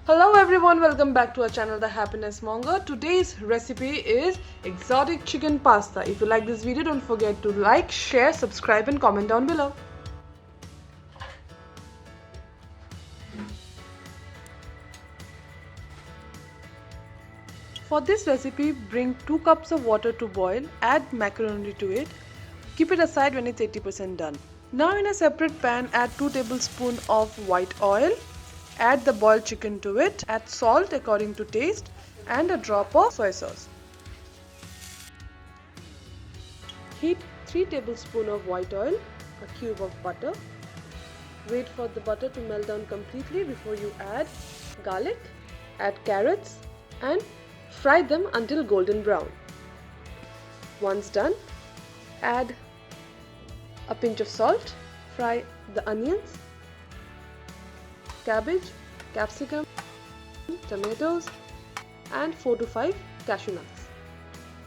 Hello everyone, welcome back to our channel Thehappinessmonger. Today's recipe is exotic chicken pasta. If you like this video, don't forget to like, share, subscribe and comment down below. For this recipe, bring 2 cups of water to boil, add macaroni to it, keep it aside when it's 80% done. Now in a separate pan, add 2 tablespoons of white oil. Add the boiled chicken to it, add salt according to taste and a drop of soy sauce. Heat 3 tablespoons of white oil, a cube of butter. Wait for the butter to melt down completely before you add garlic, add carrots and fry them until golden brown. Once done, add a pinch of salt, fry the onions, cabbage, capsicum, tomatoes and 4 to 5 cashew nuts.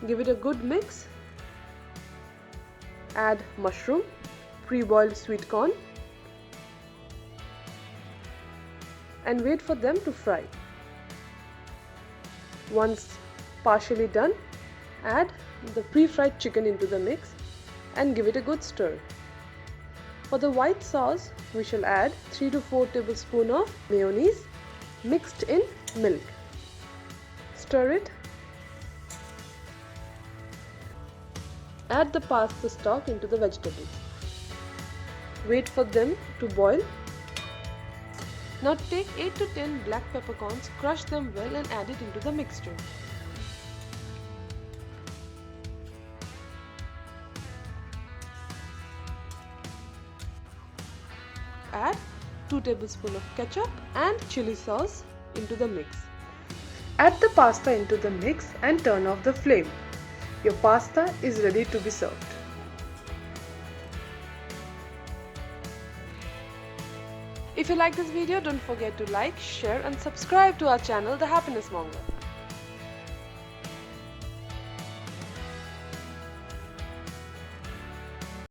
Give it a good mix. Add mushroom, pre-boiled sweet corn and wait for them to fry. Once partially done, add the pre-fried chicken into the mix and give it a good stir. For the white sauce, we shall add 3 to 4 tablespoons of mayonnaise mixed in milk. Stir it. Add the pasta stock into the vegetables. Wait for them to boil. Now take 8 to 10 black peppercorns, crush them well and add it into the mixture. Add 2 tablespoons of ketchup and chili sauce into the mix. Add the pasta into the mix and turn off the flame. Your pasta is ready to be served. If you like this video, don't forget to like, share and subscribe to our channel Thehappinessmonger.